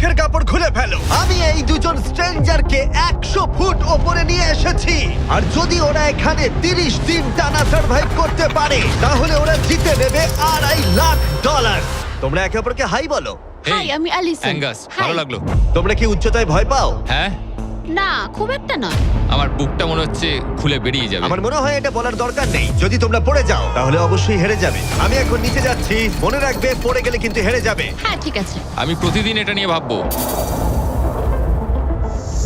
মুখের কাপড় খুলে ফেলো। আমি এই দুজন স্ট্রেঞ্জারকে 100 ফুট ওপরে নিয়ে এসেছি, আর যদি ওরা এখানে 30 দিন টানা সার্ভাইভ করতে পারে তাহলে ওরা জিতে নেবে $2.5 লাখ। তোমরা একে অপরকে হাই বলো। হাই, আমি অ্যালিসন। অ্যাঙ্গাস, ভালো লাগলো। তোমরা কি উচ্চতায় ভয় পাও? হ্যাঁ, না, খুব একটা নয়। আমার বুকটা মনে হচ্ছে খুলে বেরিয়ে যাবে। আমার মনে হয় এটা বলার দরকার নেই। যদি তোমরা পড়ে যাও তাহলে অবশ্যই হেরে যাবে। আমি এখন নিচে যাচ্ছি, মনে রাখবে পড়ে গেলে কিন্তু হেরে যাবে। হ্যাঁ, ঠিক আছে। আমি প্রতিদিন এটা নিয়ে ভাববো।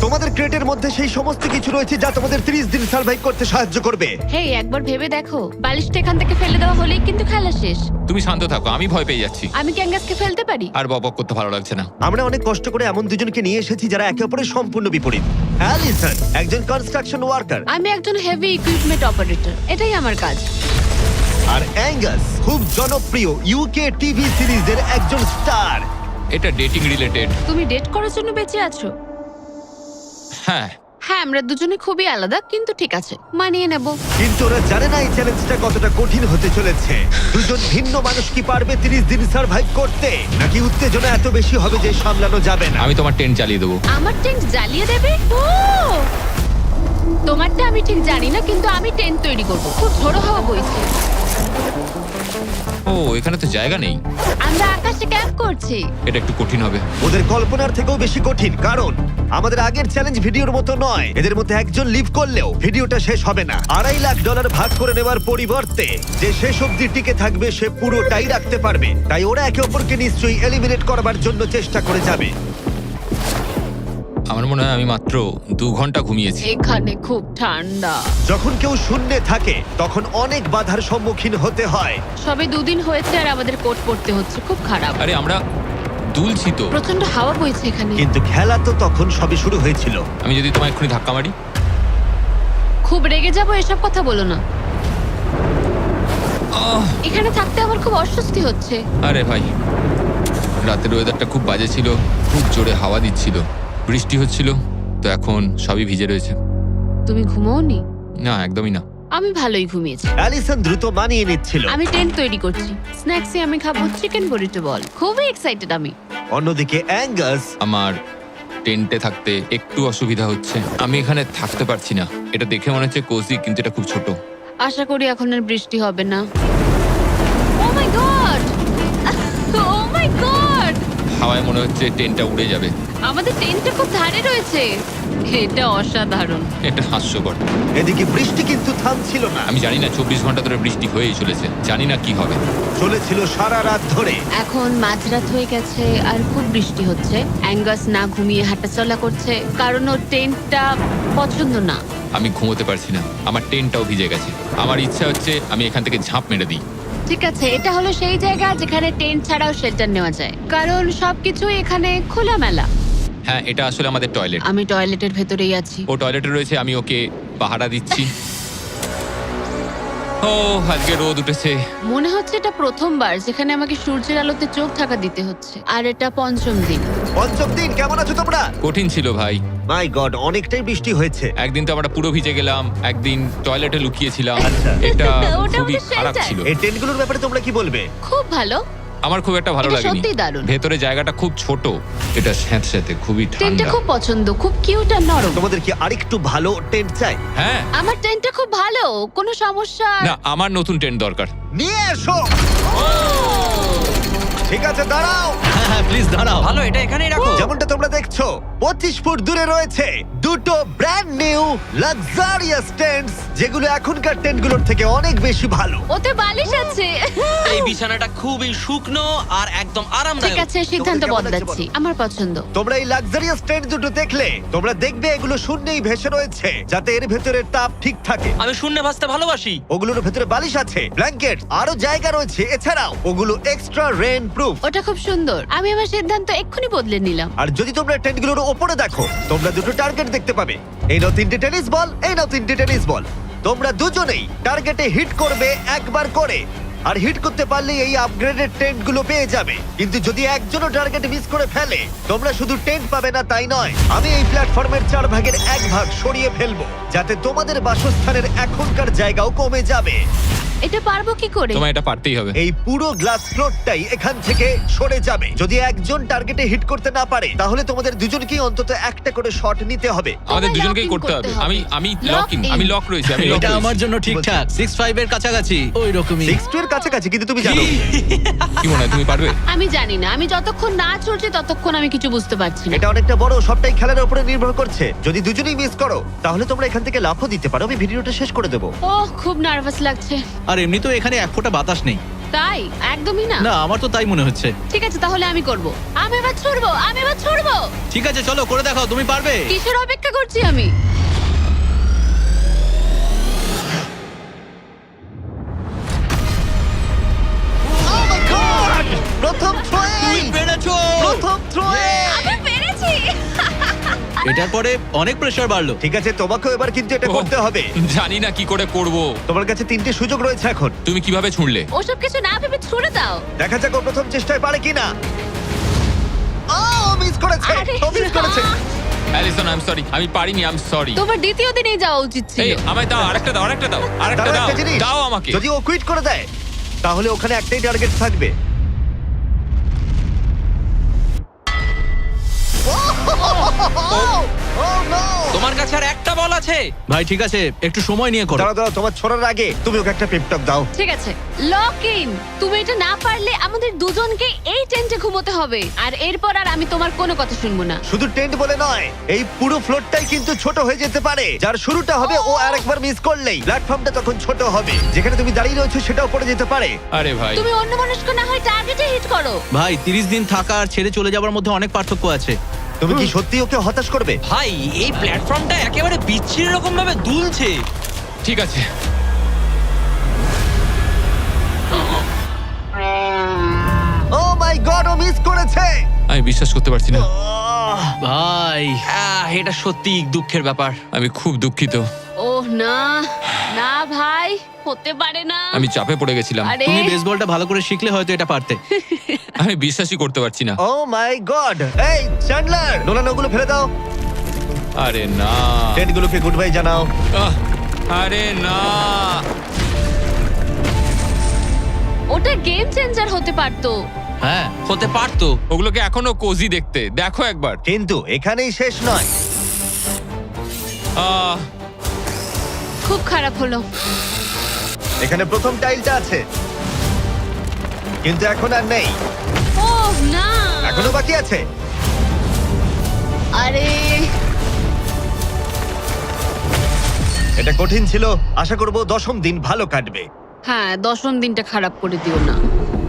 তোমাদের ক্রেটের মধ্যে সেই সমস্ত কিছু রয়েছে যা তোমাদের 30 দিন সার্ভাইভ করতে সাহায্য করবে। হেই, একবার ভেবে দেখো, বালিশটা এখান থেকে ফেলে দেওয়া হলেই কিন্তু খেলা শেষ। তুমি শান্ত থাকো, আমি ভয় পেয়ে যাচ্ছি। আমি ক্যাঙ্গাসকে ফেলতে পারি? আর বকবক করতে ভালো লাগছে না। আমরা অনেক কষ্ট করে এমন দুজনকে নিয়ে এসেছি যারা একে অপরের সম্পূর্ণ বিপরীত। অ্যালিসন একজন কনস্ট্রাকশন ওয়ার্কার, আমি একজন হেভি ইকুইপমেন্ট অপারেটর, এটাই আমার কাজ। আর অ্যাঙ্গাস খুব জনপ্রিয় ইউকে টিভি সিরিজের একজন স্টার। এটা ডেটিং রিলেটেড। তুমি ডেট করার জন্য বেঁচে আছো? হ্যাঁ, হ্যাঁ, আমরা দুজনে খুবই আলাদা, কিন্তু ঠিক আছে, মানিয়ে নেব। কিন্তু ওরা জানে না এই চ্যালেঞ্জটা কতটা কঠিন হতে চলেছে। দুজন ভিন্ন মানুষ কি পারবে 30 দিন সার্ভাইভ করতে, নাকি উত্তেজনা এত বেশি হবে যে সামলানো যাবে না? আমি তোমার টেন্ট চালিয়ে দেবো। আমার টেন্ট জ্বালিয়ে দেবে? ও, তোমারটা আমি ঠিক জানি না, কিন্তু আমি টেন্ট তৈরি করব। খুব ঝোড়ো হাওয়া বইছে। ও, এখানে তো জায়গা নেই। আমরা আকাশে ক্যাম্প করছি। এটা একটু কঠিন হবে। ওদের কল্পনার থেকেও বেশি কঠিন, কারণ আমাদের আগের চ্যালেঞ্জ ভিডিওর মতো নয়। এদের মধ্যে একজন লিভ করলেও ভিডিওটা শেষ হবে না। $2.5 লাখ ভাগ করে নেওয়ার পরিবর্তে যে শেষ অবধি টিকে থাকবে সে পুরোটাই রাখতে পারবে। তাই ওরা একে অপরকে নিশ্চয়ই এলিমিনেট করবার জন্য চেষ্টা করে যাবে। আমার মনে হয় আমি মাত্র 2 ঘন্টা ঘুমিয়েছি। এখানে খুব ঠান্ডা। যখন কেউ শূন্যে থাকে তখন অনেক বাধার সম্মুখীন হতে হয়। সবে 2 দিন হয়েছে আর আমাদের কোট পড়তে হচ্ছে, খুব খারাপ। আরে আমরা দুলছি তো। প্রচন্ড হাওয়া বইছে এখানে। কিন্তু খেলা তো তখন সবে শুরু হয়েছিল। আমি যদি তোমায় এক্ষুনি ধাক্কা মারি? খুব রেগে যাবো, এসব কথা বলো না। আহ! এখানে থাকতে আমার খুব অস্বস্তি হচ্ছে। আরে ভাই, রাতের ওয়েদারটা খুব বাজে ছিল, খুব জোরে হাওয়া দিচ্ছিল, বৃষ্টি হচ্ছিল, তো এখন সবই ভিজে রয়েছে। তুমি ঘুমোওনি? না, একদমই না। আমি ভালোই ঘুমিয়েছি। অ্যালিসন দ্রুত মানিয়ে নিচ্ছিল। আমি টেন্ট তৈরি করছি। স্ন্যাক্সে আমি খাবো চিকেন বুরিটো বল। খুবই এক্সাইটেড আমি। অন্যদিকে অ্যাঙ্গাস আমার টেন্টে থাকতে একটু অসুবিধা হচ্ছে। আমি এখানে থাকতে পারছি না। এটা দেখে মনে হচ্ছে কোজি, কিন্তু এটা খুব ছোট। আশা করি এখন আর বৃষ্টি হবে না। ও my God! O my god! হাওয়ায় মনে হচ্ছে টেন্টটা উড়ে যাবে। আমাদের টেন্টটা খুব ধারে রয়েছে। এটা অসাধারণ। এটা হাস্যকর। এদিকে বৃষ্টি কিন্তু থামছিল না। আমি জানি না, 24 ঘন্টা ধরে বৃষ্টি হয়েই চলেছে। জানি না কি হবে। চলেছিল সারা রাত ধরে। এখন মাঝরাত হয়ে গেছে আর খুব বৃষ্টি হচ্ছে। অ্যাঙ্গাস না ঘুমিয়ে হাঁটাচলা করছে, কারণ ওর টেন্টটা পছন্দ না। আমি ঘুমোতে পারছি না, আমার টেন্টটাও ভিজে গেছে। আমার ইচ্ছা হচ্ছে আমি এখান থেকে ঝাঁপ মেরে দিই। ঠিক আছে, এটা হলো সেই জায়গা যেখানে টেন্ট ছাড়াও শেল্টার নেওয়া যায়, কারণ সবকিছু এখানে খোলামেলা। হ্যাঁ, এটা আসলে আমাদের টয়লেট। আমি টয়লেটের ভেতরেই আছি। ও টয়লেটে রয়েছে, আমি ওকে পাহারা দিচ্ছি। ও, আজকে রোদ উঠেছে। মনে হচ্ছে এটা প্রথমবার যেখানে আমাকে সূর্যের আলোতে চোখ ঢাকা দিতে হচ্ছে, আর এটা 5ম দিন। পঞ্চম দিন, কেমন আছো তোমরা? কঠিন ছিল ভাই। মাই গড, অনেকটাই বৃষ্টি হয়েছে। একদিন তো আমরা পুরো ভিজে গেলাম, একদিন টয়লেটে লুকিয়েছিলাম। আচ্ছা। এটা ওটা খুবই আমাদের খারাপ shelter। ছিল। এই টেন্টগুলোর ব্যাপারে তোমরা কি বলবে? খুব ভালো। আমার খুব একটা ভালো এটা লাগেনি। সত্যিই দারুণ। ভেতরে জায়গাটা খুব ছোট, এটা স্যাঁতস্যাঁতে, খুবই টেন্টটা ঠান্ডা। খুব পছন্দ, খুব কিউট আর নরম। তোমাদের কি আরেকটু ভালো টেন্ট চাই? হ্যাঁ। আমার টেন্টটা খুব ভালো, কোনো সমস্যা। না, আমার নতুন টেন্ট দরকার। নিয়ে এসো। ঠিক আছে, দাঁড়াও। হ্যাঁ প্লিজ দাঁড়াও। ভালো, এটা এখানেই রাখো। যেমনটা তোমরা দেখছো 25 ফুট দূরে রয়েছে দুটো ব্র্যান্ড নিউ লাক্সারিয়াস টেন্টস, যেগুলো এখনকার টেন্টগুলোর থেকে অনেক বেশি ভালো। ওতে বালিশ আছে। এই বিছানাটা খুবই শুকনো আর একদম আরামদায়ক। ঠিক আছে, সিদ্ধান্ত কেমন লাগছে বদলাচ্ছি। বলো? আমার পছন্দ। তোমরা এই লাক্সারিয়াস টেন্ট দুটো দেখলে তোমরা দেখবে এগুলো শূন্যেই ভেসে রয়েছে, যাতে এর ভেতরে তাপ ঠিক থাকে। আমি শূন্যে ভাসতে ভালোবাসি। ওগুলোর ভেতরে বালিশ আছে, ব্ল্যাঙ্কেট, আরো জায়গা রয়েছে। এছাড়াও ওগুলো এক্সট্রা রেন প্রুফ। ওটা খুব সুন্দর। আমি আমার সিদ্ধান্ত এক্ষুনি বদলে নিলাম। আর যদি তোমরা টেন্টগুলোর ওপরে দেখো, তোমরা দুটো টার্গেট দেখতে পাবে। এই নাও 3টে টেনিস বল, এই নাও 3টে টেনিস বল। তোমরা দুজনেই টার্গেটে হিট করবে একবার করে, আর হিট করতে পারলে এই আপগ্রেডেড টেন্টগুলো পেয়ে যাবে। কিন্তু যদি একজনও টার্গেট মিস করে ফেলে, তোমরা শুধু টেন্ট পাবে না তাই নয়, আমি এই প্ল্যাটফর্মের 4 ভাগের 1 ভাগ সরিয়ে ফেলবো, যাতে তোমাদের বাসস্থানের এখনকার জায়গাও কমে যাবে। এটা পারবো কি করে? তোমায় এটা পারতেই হবে। এই পুরো গ্লাস ফ্লোরটাই এখান থেকে সরে যাবে। যদি একজন টার্গেটে হিট করতে না পারে তাহলে তোমাদের দুজনকেই অন্তত একটা করে শট নিতে হবে। আমাদের তোমায় দুজনকেই lock in করতে হবে। করতে হবে। আমি Lock লক ইন, in। আমি লক রয়েছি, আমি লক এটা আমার রয়েছি। জন্য ঠিকঠাক 6-5 এর কাছাকাছি ওই রকমই। 6-2 এর কাছাকাছি, কিন্তু তুমি জানো কি মনে হয় তুমি পারবে? আমি জানি না, আমি যতক্ষণ না চলছি ততক্ষণ আমি কিছু বুঝতে পারছি না। এটা অনেকটা বড়, সবটাই খেলার উপরে নির্ভর করছে। যদি দুজনেই মিস করো তাহলে তোমরা এখান থেকে লাফও দিতে পারো। আমি ভিডিওটা শেষ করে দেবো। ওহ, খুব নার্ভাস লাগছে। আর এমনি তো এখানে এক ফোঁটা বাতাস নেই। তাই? একদমই না। না, আমার তো তাই মনে হচ্ছে। ঠিক আছে, তাহলে আমি করব। আমি এবার ছুড়বো। ঠিক আছে, চলো করে দেখাও, তুমি পারবে। কিসের অপেক্ষা করছি আমি? Oh my God! প্রথম থ্রোয়ে! পেরেছো। প্রথম থ্রোয়ে! আমি পেরেছি। এটার পরে অনেক প্রেসার বাড়লো। ঠিক আছে, তোমাকেও এবার কিন্তু এটা করতে হবে। জানি না কি করে করব। তোমার কাছে 3টে সুযোগ রয়েছে এখন। তুমি কিভাবে ছুঁড়লে? ওসব কিছু না ভেবে ছুড়ে দাও। দেখা যাক ও প্রথম চেষ্টায় পারে কিনা। ও মিস করেছে, আরে ও মিস করেছে। অ্যালিসন, আই এম সরি, আমি পারিনি, আই এম সরি। তোমার দ্বিতীয় দিনেই যাওয়া উচিত ছিল। এই আমায় দাও, আরেকটা দাও, আরেকটা দাও, আরেকটা দাঁড়াও, দাও, একটা জিনিস। দাও আমাকে। যদি ও কুইট করে দেয় তাহলে ওখানে একটাই টার্গেট থাকবে। Oh no! তোমার কাছে আর একটা বল আছে। ভাই ঠিক আছে, একটু সময় নিয়ে করো। দাঁড়াও, তোমার ছোড়ার আগে তুমি ওকে একটা পেপ টক দাও। ঠিক আছে, লক ইন। তুমি এটা না পারলে আমাদের দুজনকে এই টেন্টে ঘুমোতে হবে। আর এরপর আর আমি তোমার কোনো কথা শুনবো না। শুধু টেন্ট বলে নয়, এই পুরো ফ্লোরটাই কিন্তু ছোট হয়ে যেতে পারে। যার শুরুটা হবে ও আরেকবার মিস করলেই প্ল্যাটফর্মটা তখন ছোট হবে। যেখানে তুমি দাঁড়িয়ে রয়েছো সেটাও পড়ে যেতে পারে। আরে ভাই, তুমি অন্যমনস্ক না হয় টার্গেটে হিট করো। ভাই 30 দিন থাকা আর ছেড়ে চলে যাওয়ার মধ্যে অনেক পার্থক্য আছে। তুমি কি সত্যি ওকে হতাশ করবে? ভাই এই প্ল্যাটফর্মটা একেবারে বিচ্ছিরি রকম ভাবে দুলছে। ঠিক আছে। ও মাই গড, ও মিস করেছে। আমি বিশ্বাস করতে পারছি না। ভাই এটা সত্যি দুঃখের ব্যাপার। আমি খুব দুঃখিত। ওহ না, না ভাই, হতে পারে না। আমি চাপে পড়ে গেছিলাম। আরে তুমি বেসবলটা ভালো করে শিখলে হয়তো এটা পারতে। আমি বিশ্বাসই করতে পারছি না। ও মাই গড। এই চ্যান্ডলার, নোলান ওগুলো ফেলে দাও। আরে না। টেন্টগুলোকে গুড বাই জানাও। আহ, আরে না। ওটা গেম চেঞ্জার হতে পারতো। হ্যাঁ, হতে পারতো। ওগুলোকে এখনো কোজি দেখতে, দেখো একবার। কিন্তু এখানেই শেষ নয়। আহ, খুব খারাপ হলো। এখানে প্রথম টাইলটা আছে, কিন্তু এখন আর নেই। ওহ না, এখনো বাকি আছে। আরে এটা কঠিন ছিল। আশা করব 10ম দিন ভালো কাটবে। হ্যাঁ, 10ম দিনটা খারাপ করে দিও না।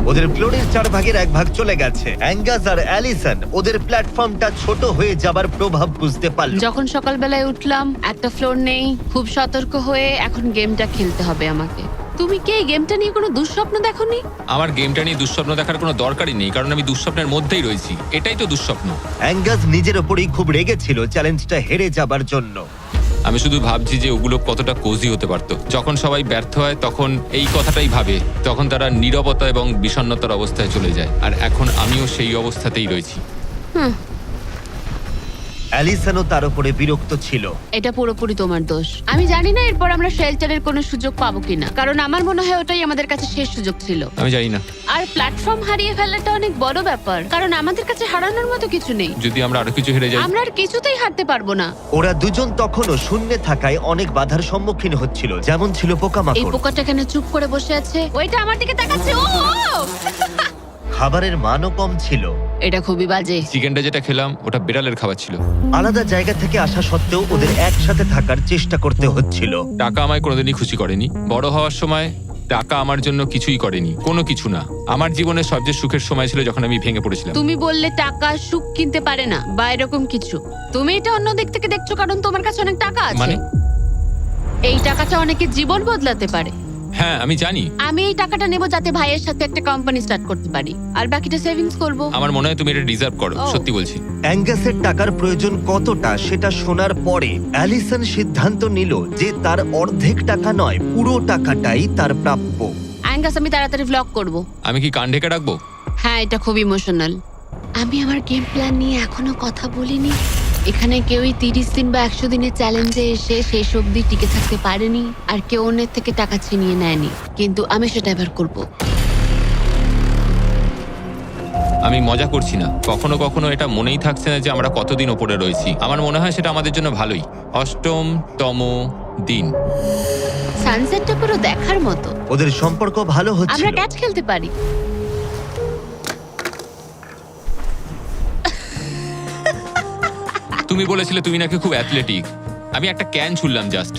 ওদের ফ্লোরের 4 ভাগের 1 ভাগ চলে গেছে। অ্যাঙ্গাস আর অ্যালিসন ওদের প্ল্যাটফর্মটা ছোট হয়ে যাবার প্রভাব বুঝতে পারল। যখন সকালবেলায় উঠলাম, একটা ফ্লোর নেই। খুব সতর্ক হয়ে এখন গেমটা খেলতে হবে আমাকে। তুমি কি এই গেমটা নিয়ে কোনো দুঃস্বপ্ন দেখোনি? আমার গেমটা নিয়ে দুঃস্বপ্ন দেখার কোনো দরকারই নেই, কারণ আমি দুঃস্বপ্নের মধ্যেই রয়েছি। এটাই তো দুঃস্বপ্ন। অ্যাঙ্গাস নিজের ওপরই খুব রেগেছিল চ্যালেঞ্জটা হেরে যাবার জন্য। আমি শুধু ভাবছি যে ওগুলো কতটা কোজি হতে পারতো। যখন সবাই ব্যর্থ হয় তখন এই কথাটাই ভাবে, তখন তারা নীরবতা এবং বিষণ্ণতার অবস্থায় চলে যায়। আর এখন আমিও সেই অবস্থাতেই রয়েছি। অ্যালিসনও তার উপরে বিরক্ত ছিল। এটা পুরোপুরি তোমার দোষ। আমি জানি না এরপর আমরা শেল্টারের কোনো সুযোগ পাবো কিনা, কারণ আমার মনে হয় ওটাই আমাদের কাছে শেষ সুযোগ ছিল। আমি জানি না, আর প্ল্যাটফর্ম হারিয়ে ফেলাটা অনেক বড় ব্যাপার, কারণ আমাদের কাছে হারানোর মতো কিছু নেই। যদি আমরা আরো কিছু হেরে যাই। আমরা আর কিছুতেই হারতে পারবো না। ওরা দুজন তখনও শূন্যে থাকায় অনেক বাধার সম্মুখীন হচ্ছিল, যেমন ছিল এই পোকামাকড়। পোকাটা এখানে চুপ করে বসে আছে, ওইটা আমার দিকে তাকাচ্ছে। ও খাবারের মানও কম ছিল। এটা খুবই বাজে। চিকেনটা যেটা খেলাম ওটা বিড়ালের খাবার ছিল। আলাদা জায়গা থেকে আসা সত্ত্বেও ওদের একসাথে থাকার চেষ্টা করতে হচ্ছিল। টাকা আমায় কোনোদিনই খুশি করেনি। বড় হওয়ার সময় টাকা আমার জন্য কিছুই করেনি, কোনো কিছু না। আমার জীবনের সবচেয়ে সুখের সময় ছিল যখন আমি ভেঙে পড়েছিলাম। তুমি বললে টাকা সুখ কিনতে পারে না বা এরকম কিছু। তুমি এটা অন্য দিক থেকে দেখছো কারণ তোমার কাছে অনেক টাকা আছে। মানে? এই টাকাটা অনেকের জীবন বদলাতে পারে। হ্যাঁ আমি জানি। আমি এই টাকাটা নেব যাতে ভাইয়ের সাথে একটা কোম্পানি স্টার্ট করতে পারি, আর বাকিটা সেভিংস করব। আমার মনে হয় তুমি এটা ডিজার্ভ করো, ও। সত্যি বলছি। অ্যাঙ্গাসের টাকার প্রয়োজন কতটা সেটা শোনার পরে অ্যালিসন সিদ্ধান্ত নিল যে তার অর্ধেক টাকা নয়, পুরো টাকাটাই তার প্রাপ্য। অ্যাঙ্গাস, আমি তাড়াতাড়ি ভ্লগ করব। আমি কি কান ঢেকে রাখবো? হ্যাঁ, এটা খুব ইমোশনাল। আমি আমার গেম প্ল্যান নিয়ে এখনো কথা বলিনি। এখানে কেউই 30 দিন বা 100 দিনের চ্যালেঞ্জে এসে শেষ অবধি টিকে থাকতে পারেনি, আর কেউ অন্যের থেকে টাকা ছিনিয়ে নেয়নি। কিন্তু আমি সেটা এবার করব। আমি মজা করছি না, কখনো কখনো এটা মনেই থাকছে না যে আমরা কতদিন ওপরে রয়েছি। আমার মনে হয় সেটা আমাদের জন্য ভালোই। 8তম দিন। সানসেটটা পুরো দেখার মতো। ওদের সম্পর্ক ভালো হচ্ছে। আমরা ক্যাচ খেলতে পারি। তুমি বলেছিলে তুমি নাকি খুব অ্যাথলেটিক। আমি একটা ক্যান ছুড়লাম জাস্ট।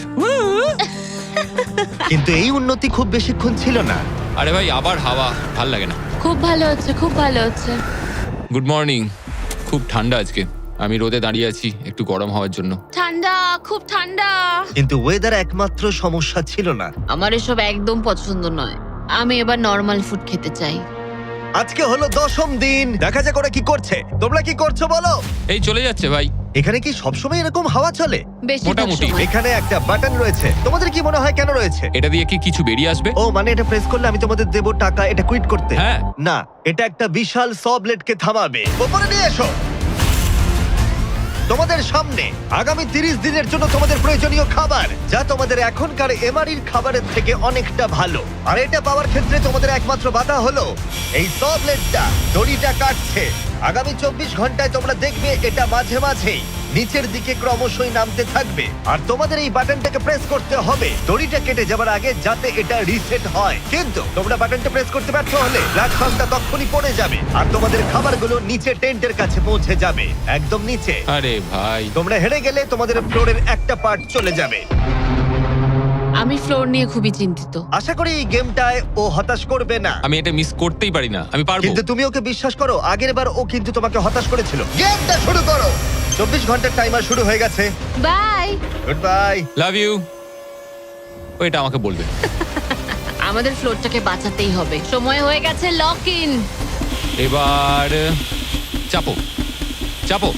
কিন্তু এই উন্নতি খুব বেশিক্ষণ ছিল না। আরে ভাই, আবার হাওয়া, ভাল লাগে না। খুব ভালো হচ্ছে, খুব ভালো হচ্ছে। Good morning. খুব ঠান্ডা আজকে। আমি রোদে দাঁড়িয়ে আছি একটু গরম হওয়ার জন্য। ঠান্ডা, খুব ঠান্ডা। কিন্তু ওয়েদার একমাত্র সমস্যা ছিল না। আমার এসব একদম পছন্দ নয়। আমি এবার নর্মাল ফুড খেতে চাই। আজকে হলো 10ম দিন। দেখা যাক ওরা কি করছে। তোমরা কি করছো বলো? এই চলে যাচ্ছে ভাই। এখানে কি সবসময় এরকম হাওয়া চলে? বেশিরভাগ মোটামুটি। সময়। এখানে একটা বাটন রয়েছে। তোমাদের কি মনে হয় কেন রয়েছে? এটা দিয়ে কি কিছু বেরিয়ে আসবে? ও মানে এটা প্রেস করলে আমি তোমাদের দেব টাকা এটা কুইট করতে? হ্যাঁ। না, এটা একটা বিশাল স ব্লেডকে থামাবে। ওপরে নিয়ে এসো। তোমাদের সামনে আগামী 30 দিনের জন্য তোমাদের প্রয়োজনীয় খাবার, যা তোমাদের এখনকার এমআরির খাবারের থেকে অনেকটা ভালো। আর এটা পাওয়ার ক্ষেত্রে তোমাদের একমাত্র বাধা হলো এই স ব্লেডটা দড়িটা কাটছে। আগামী 24 ঘন্টায় তোমরা দেখবে এটা মাঝে মাঝেই নিচের দিকে ক্রমশই নামতে থাকবে। আর তোমাদের এই বাটনটাকে প্রেস করতে হবে দড়িটা কেটে যাবার আগে, যাতে এটা রিসেট হয়। কিন্তু তোমরা বাটনটা প্রেস করতে ব্যর্থ হলে প্ল্যাটফর্মটা তখনই পড়ে যাবে আর তোমাদের খাবারগুলো নিচে টেন্টের কাছে পৌঁছে যাবে, একদম নিচে। আরে ভাই, তোমরা হেরে গেলে তোমাদের ফ্লোরের একটা পার্ট চলে যাবে। আমি ফ্লোর নিয়ে খুবই চিন্তিত। আশা করি এই গেমটায় ও হতাশ করবে না। আমি এটা মিস করতেই পারি না। আমি পারবো। কিন্তু তুমি ওকে বিশ্বাস করো, আগের বার ও কিন্তু তোমাকে হতাশ করেছিল। গেমটা শুরু করো। 24 ঘন্টার টাইমার শুরু হয়ে গেছে। Bye. Goodbye. Love you. ওইটা আমাকে বলবে। আমাদের ফ্লোরটাকে বাঁচাতেই হবে। সময় হয়ে গেছে লক ইন। এবার চাপো চাপো।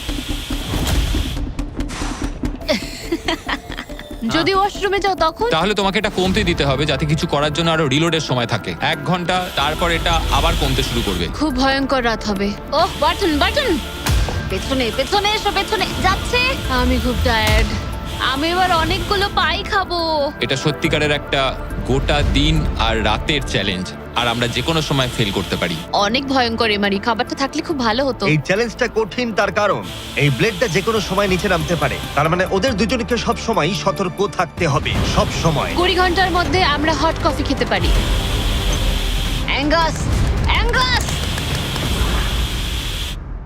যদি ওয়াশরুমে যাও তখন? তাহলে তোমাকে এটা কমতে দিতে হবে যাতে কিছু করার জন্য আরো রিলোডের সময় থাকে। 1 ঘন্টা, তারপর এটা আবার কমতে শুরু করবে। খুব ভয়ঙ্কর রাত হবে। ওহ, বাটন বাটন। পেছনে পেছনে এসো, পেছনে যাচ্ছে। আমি খুব টায়ার্ড। আমি এবার অনেকগুলো পাই খাবো। এটা সত্যিকারের একটা গোটা দিন আর রাতের চ্যালেঞ্জ, আর আমরা যে কোনো সময় ফেল করতে পারি। অনেক ভয়ঙ্কর এমারি। খাবারটা থাকলে খুব ভালো হতো। এই চ্যালেঞ্জটা কঠিন তার কারণ এই ব্লেডটা যে কোনো সময় নিচে নামতে পারে। তার মানে ওদের দুজনকে সব সময় সতর্ক থাকতে হবে, সব সময়। 20 ঘন্টার মধ্যে আমরা হট কফি খেতে পারি। Angus, Angus.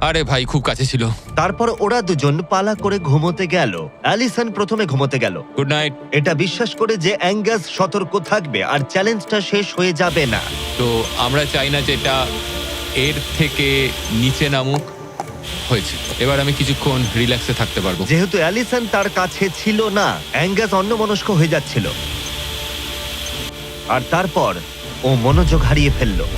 আরে ভাই, খুব কাছে ছিল। তারপর ওরা দুজন পালা করে ঘুমোতে গেল। অ্যালিসন প্রথমে ঘুমোতে গেল, গুড নাইট। এটা বিশ্বাস করে যে অ্যাঙ্গাস সতর্ক থাকবে আর চ্যালেঞ্জটা শেষ হয়ে যাবে না। তো আমরা চাই না যে এটা এর থেকে নিচে নামুক। হয়েছে, এবার আমি কিছুক্ষণ রিল্যাক্সে থাকতে পারবো। যেহেতু অ্যালিসন তার কাছে ছিল না, অ্যাঙ্গাস অন্যমনস্ক হয়ে যাচ্ছিল। আর তারপর ও মনোযোগ হারিয়ে ফেললো।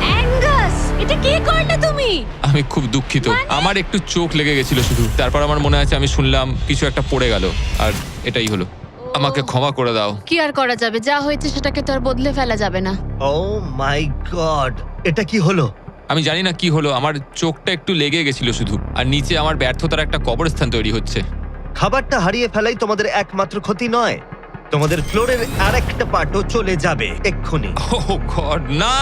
অ্যাঙ্গাস, এটা কি করলে তুমি? আমি খুব দুঃখিত। আমার একটু চোখ লেগে গেছিল শুধু। তারপর আমার মনে আছে আমি শুনলাম কিছু একটা পড়ে গেল, আর এটাই হলো। আমাকে ক্ষমা করে দাও। কি আর করা যাবে? যা হয়েছে সেটাকে তো আর বদলে ফেলা যাবে না। ও মাই গড, এটা কি হলো? আমি জানি না কি হলো, আমার চোখটা একটু লেগে গেছিল শুধু, আর নিচে আমার ব্যর্থতার একটা কবরস্থান তৈরি হচ্ছে। খাবারটা হারিয়ে ফেলাই তোমাদের একমাত্র ক্ষতি নয়, তোমাদের ফ্লোরের আরেকটা পার্টও চলে যাবে এক্ষুনি। ওহ গড, না!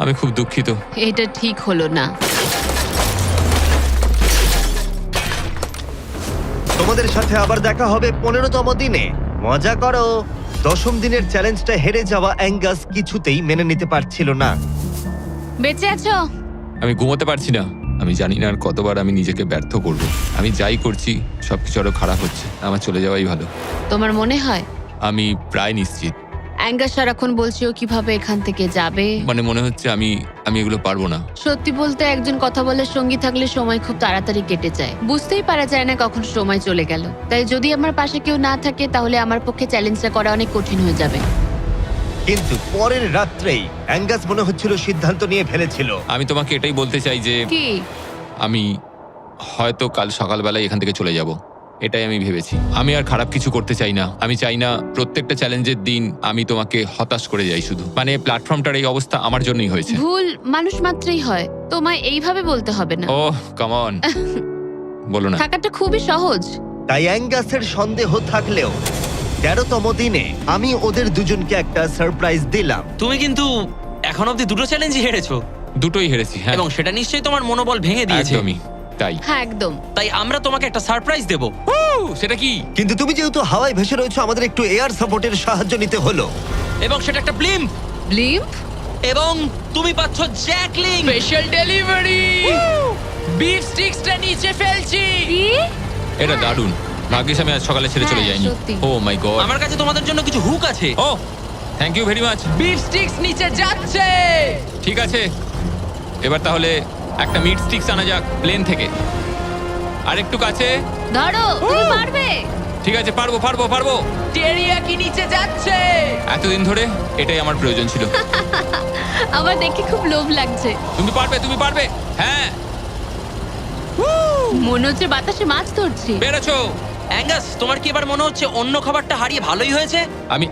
আমি খুব দুঃখিত। এটা ঠিক হলো না। তোমাদের সাথে আবার দেখা হবে 15তম দিনে। মজা করো। 10ম দিনের চ্যালেঞ্জটা হেরে যাওয়া অ্যাঙ্গাস কিছুতেই মেনে নিতে পারছিল না। বেঁচে আছো? আমি ঘুমোতে পারছি না। আমি জানি না আর কতবার আমি নিজেকে ব্যর্থ করব। আমি যাই করছি সবকিছু আরো খারাপ হচ্ছে। আমার চলে যাওয়াই ভালো। তোমার মনে হয়? আমি প্রায় নিশ্চিত। অ্যাঙ্গাস সারাক্ষণ বলছে ও কিভাবে এখান থেকে যাবে। মানে মনে হচ্ছে আমি এগুলো পারবো না। সত্যি বলতে একজন কথা বলার সঙ্গী থাকলে সময় খুব তাড়াতাড়ি কেটে যায়, বুঝতেই পারা যায় না কখন সময় চলে গেল। তাই যদি আমার পাশে কেউ না থাকে তাহলে আমার পক্ষে চ্যালেঞ্জটা করা অনেক কঠিন হয়ে যাবে। কিন্তু পরের রাত্রেই অ্যাঙ্গাস মনে হচ্ছিল সিদ্ধান্ত নিয়ে ফেলেছিল। আমি তোমাকে এটাই বলতে চাই যে কি? আমি হয়তো কাল সকালবেলায় এখান থেকে চলে যাব, এটাই আমি ভেবেছি। আমি আর খারাপ কিছু করতে চাই না। আমি চাই না প্রত্যেকটা চ্যালেঞ্জের দিন আমি তোমাকে হতাশ করে যাই শুধু। মানে প্ল্যাটফর্মটার এই অবস্থা আমার জন্যই হয়েছে। ভুল মানুষ মাত্রই হয়, তোমায় এইভাবে বলতে হবে না। ওহ কাম অন, বলো না। থাকাটা খুবই সহজ। তাই অ্যাঙ্গাসের সন্দেহ থাকলেও 13তম দিনে আমি ওদের দুজনকে একটা সারপ্রাইজ দিলাম। তুমি কিন্তু এখন অব্দি দুটো চ্যালেঞ্জই হেরেছো, দুটোই হেরেছি, হ্যাঁ। এবং সেটা নিশ্চয়ই তোমার মনোবল ভেঙে দিয়েছে। একদমই তাই। হ্যাঁ একদম। তাই আমরা তোমাকে একটা সারপ্রাইজ দেব, সেটা কি? কিন্তু তুমি যেহেতু হাওয়ায় ভেসে রয়েছো, আমাদের একটু এয়ার সাপোর্টের সাহায্য নিতে হলো। এবং সেটা একটা ব্লিম্প, ব্লিম্প? এবং তুমি পাচ্ছ জ্যাকলিং। স্পেশাল ডেলিভারি, বিফ স্টিক্সটা নিচে ফেলছি। কি? এটা দারুণ। ভাগ্যিস আমি আজ সকালে ছেড়ে চলে হ্যাঁ, যাইনি। সত্যি। Oh my God. আমার কাছে তোমাদের জন্য কিছু হুক আছে। Oh thank you very much. Beef sticks নিচে যাচ্ছে। ঠিক আছে, এবার তাহলে একটা মিট স্টিক্স আনা যাক প্লেন থেকে। আর একটু কাছে। ধরো, তুমি পারবে। ঠিক আছে, পারবো পারবো পারবো। টেরিয়াকি নিচে যাচ্ছে। এতদিন ধরে এটাই আমার প্রয়োজন ছিল। আমার দেখে খুব লোভ লাগছে। তুমি পারবে, তুমি পারবে। হ্যাঁ, মনে হচ্ছে বাতাসে মাছ ধরছি। পেরেছো। অ্যাঙ্গাস, তোমার কি এবার মনে হচ্ছে অন্য খাবারটা হারিয়ে ভালোই হয়েছে?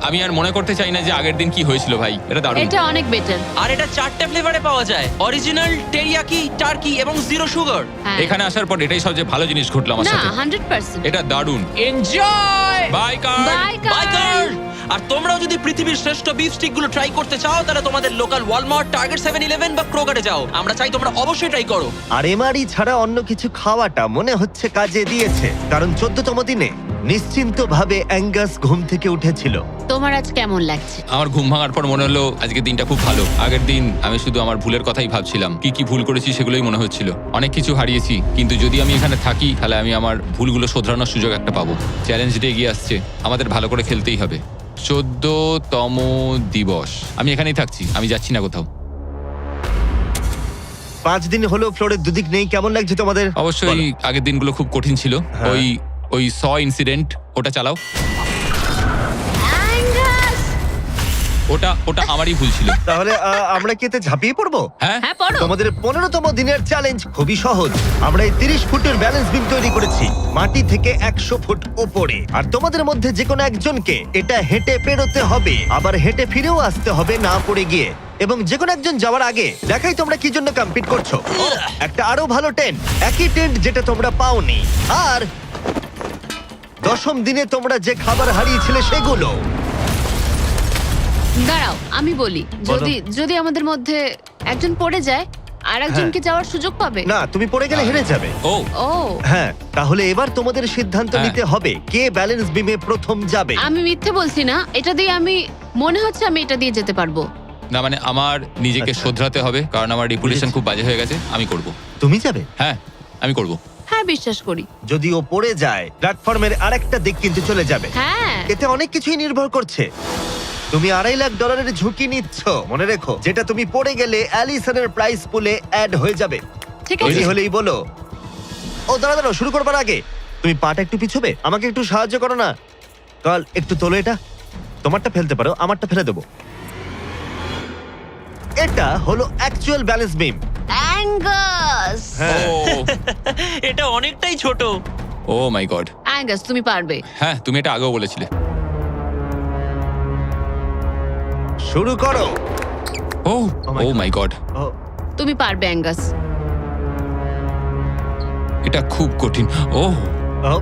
আমি আর মনে করতে চাই না যে আগের দিন কি হয়েছিল ভাই। এটা দারুণ। এটা অনেক বেটার। আর এটা 4টে ফ্লেভারে পাওয়া যায়, অরিজিনাল, টেরিয়াকি, টার্কি এবং জিরো সুগার। এখানে আসার পর এটাই সবচেয়ে ভালো জিনিস ঘটলো আমার না, সাথে। 100%। এটা দারুণ। Enjoy. Bye car. Bye bye car. Car! আর তোমরাও যদি পৃথিবীর শ্রেষ্ঠ বিফ স্টিক গুলো ট্রাই করতে চাও, তাহলে তোমাদের লোকাল ওয়ালমার্ট, টার্গেট, 7-Eleven বা ক্রোগারে যাও। আমরা চাই তোমরা অবশ্যই ট্রাই করো। আর এমআরই ছাড়া অন্য কিছু খাওয়াটা মনে হচ্ছে কাজে দিয়েছে, কারণ 14তম দিনে নিশ্চিন্তভাবে অ্যাঙ্গাস ঘুম থেকে উঠেছিল। তোমার আজ কেমন লাগছে? আমার ঘুম ভাঙার পর মনে হলো আজকের দিনটা খুব ভালো। আগের দিন আমি শুধু আমার ভুলের কথাই ভাবছিলাম, কি কি ভুল করেছি সেগুলোই মনে হচ্ছিল। অনেক কিছু হারিয়েছি, কিন্তু যদি আমি এখানে থাকি তাহলে আমি আমার ভুলগুলো শোধরানোর সুযোগ একটা পাবো। চ্যালেঞ্জটা এগিয়ে আসছে, আমাদের ভালো করে খেলতেই হবে। 14তম দিবস। আমি এখানেই থাকছি, আমি যাচ্ছি না কোথাও। 5 দিন হলো ফ্লোরের দুদিক নেই, কেমন লাগছে তোমাদের? অবশ্যই বলো। আগের দিনগুলো খুব কঠিন ছিল। হ্যাঁ। ওই স ইনসিডেন্ট, ওটা চালাও। অ্যাঙ্গাস! ওটা আমারই ভুল ছিল। তাহলে আমরা কি এতে ঝাঁপিয়ে পড়বো? হ্যাঁ, হ্যাঁ, পড়ো। তোমাদের 15তম দিনের চ্যালেঞ্জ খুবই সহজ। আমরা এই 30 ফুটের ব্যালেন্স বিম তৈরি করেছি মাটি থেকে 100 ফুট ওপরে, আর তোমাদের মধ্যে যে কোনো একজনকে এটা হেঁটে পেরোতে হবে, আবার হেঁটে ফিরেও আসতে হবে না পড়ে গিয়ে। এবং যে কোনো একজন যাওয়ার আগে দেখাই তোমরা কি জন্য কম্পিট করছো। একটা আরো ভালো টেন্ট, একই টেন্ট যেটা তোমরা পাওনি। আর 10ম দিনে তোমরা যে খাবার হারিয়েছিলে সেগুলো। দাঁড়াও, আমি বলি, যদি আমাদের মধ্যে একজন পড়ে যায় আর একজনকে যাওয়ার সুযোগ পাবে। না, তুমি পড়ে গেলে হেরে যাবে। ও ও, হ্যাঁ, তাহলে এবার তোমাদের সিদ্ধান্ত হ্যাঁ। নিতে হবে কে ব্যালেন্স বিমে প্রথম যাবে। আমি মিথ্যে বলছি না, এটা দিয়ে মনে হচ্ছে আমি এটা দিয়ে যেতে পারবো। না, মানে আমার নিজেকে আচ্ছা। শোধরাতে হবে, কারণ আমার রেপুটেশন খুব বাজে হয়ে গেছে। আমি করব। তুমি যাবে? হ্যাঁ, আমি করব। হ্যাঁ, বিশ্বাস করি। যদি ও পড়ে যায়, প্ল্যাটফর্মের আরেকটা দিক কিন্তু চলে যাবে। হ্যাঁ, এতে অনেক কিছুই নির্ভর করছে। তুমি $2.5 লাখ ঝুঁকি নিচ্ছ, মনে রেখো, যেটা তুমি পড়ে গেলে অ্যালিসনের প্রাইস পুলে অ্যাড হয়ে যাবে। ঠিক তৈরি আছে। হলেই বলো। ও দাঁড়াও, শুরু করবার আগে তুমি পাটা একটু পিছবে, আমাকে একটু সাহায্য করো না। কাল একটু তোলো এটা, তোমারটা ফেলতে পারো, আমারটা ফেলে দেবো। এটা হলো অ্যাকচুয়াল ব্যালেন্স বিম। অ্যাঙ্গাস! হ্যাঁ, ও এটা অনেকটাই ছোট। ও মাই গড। অ্যাঙ্গাস, তুমি পারবে। হ্যাঁ, তুমি এটা আগেও বলেছিলে। শুরু করো। Oh Oh my oh God. My God, oh, তুমি পারবে অ্যাঙ্গাস। এটা খুব কঠিন। ও ও,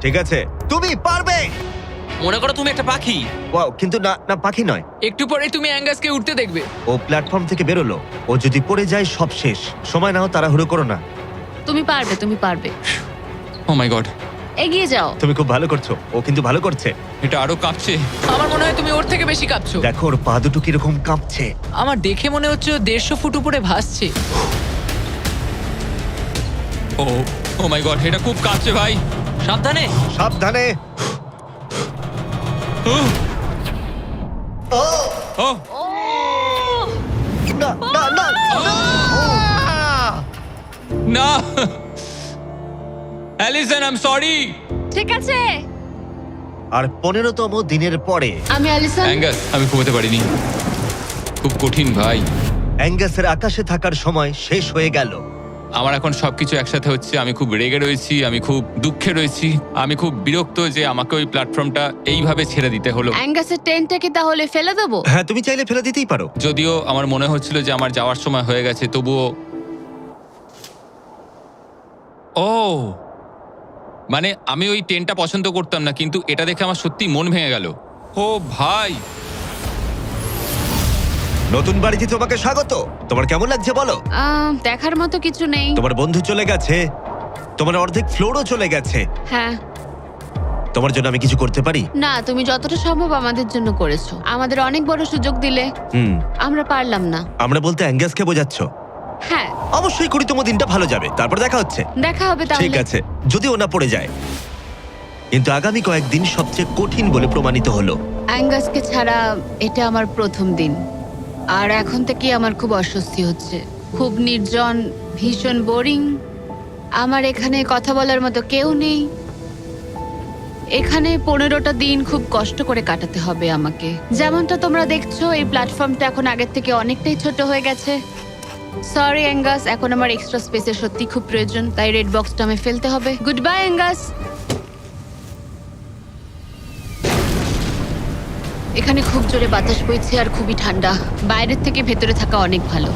ঠিক আছে, তুমি পারবে। মনে করো তুমি একটা পাখি। ওয়াও, কিন্তু না না, পাখি নয়। একটু পরে তুমি অ্যাঙ্গাসকে উঠতে দেখবে। ও প্ল্যাটফর্ম থেকে বেরোলো, ও যদি পড়ে যায় সব শেষ। সময় নাও, তাড়াহুড়ো করো না। তুমি পারবে, তুমি পারবে। ও মাই গড, এগিয়ে যাও। তুমি খুব ভালো করছো, ও কিন্তু ভালো করছে। এটা আরো কাঁপছে। আমার মনে হয় তুমি ওর থেকে বেশি কাঁপছো। দেখো ওর পা দুটো কিরকম কাঁপছে। আমার দেখে মনে হচ্ছে ও 150 ফুট উপরে ভাসছে। ও মাই গড, এটা খুব কাঁপছে ভাই। সাবধানে। সাবধানে। Allison, I am sorry. ঠিক আছে। আর 15তম দিনের পরে আমি অ্যালিসন। অ্যাঙ্গাস, আমি ঘুমোতে পারিনি, খুব কঠিন ভাই। অ্যাঙ্গাসের আকাশে থাকার সময় শেষ হয়ে গেল। আমার এখন সবকিছু একসাথে হচ্ছে। আমি খুব রেগে রয়েছি, আমি খুব দুঃখে রয়েছি, আমি খুব বিরক্ত যে আমাকে ওই প্ল্যাটফর্মটা এইভাবে ছেড়ে দিতে হলো। অ্যাঙ্গাসের টেন্টটাকে তাহলে ফেলে দেবো? হ্যাঁ, তুমি চাইলে ফেলে দিতেই পারো। যদিও আমার মনে হচ্ছিল যে আমার যাওয়ার সময় হয়ে গেছে, তবুও ও মানে আমি ওই টেন্টটা পছন্দ করতাম না, কিন্তু এটা দেখে আমার সত্যি মন ভেঙে গেল। ও ভাই, নতুন বাড়িতে তোমাকে স্বাগত। তোমার কেমন লাগছে বলো? দেখার মতো কিছু নেই। তোমার বন্ধু চলে গেছে, তোমার অর্ধেক ফ্লোরও চলে গেছে। হ্যাঁ। তোমার জন্য আমি কিছু করতে পারি? না, তুমি যতটা সম্ভব আমাদের জন্য করেছো। আমাদের অনেক বড় সুযোগ দিলে, আমরা পারলাম না। আমরা বলতে অ্যাঙ্গাসকে বোঝাচ্ছ? হ্যাঁ। অবশ্যই করি, তোমার দিনটা ভালো যাবে, তারপর দেখা হচ্ছে। দেখা হবে ঠিক তাহলে। আছে, যদি ও না পড়ে যায়। কিন্তু আগামী কয়েকদিন সবচেয়ে কঠিন বলে প্রমাণিত হলো। অ্যাঙ্গাসকে ছাড়া এটা আমার প্রথম দিন, আর এখন থেকে আমার খুব অস্বস্তি হচ্ছে। খুব নির্জন, ভীষণ বোরিং। আমার এখানে কথা বলার মতো কেউ নেই। এখানে 15টা দিন খুব কষ্ট করে কাটাতে হবে আমাকে। যেমনটা তোমরা দেখছো, এই প্ল্যাটফর্মটা এখন আগের থেকে অনেকটাই ছোট হয়ে গেছে। সরি অ্যাঙ্গাস, এখন আমার এক্সট্রা স্পেসের সত্যি খুব প্রয়োজন, তাই রেড বক্সটা আমি ফেলতে হবে। Good bye Angus. এখানে খুব জোরে বাতাস বইছে আর খুবই ঠান্ডা। বাইরের থেকে ভেতরে থাকা অনেক ভালো।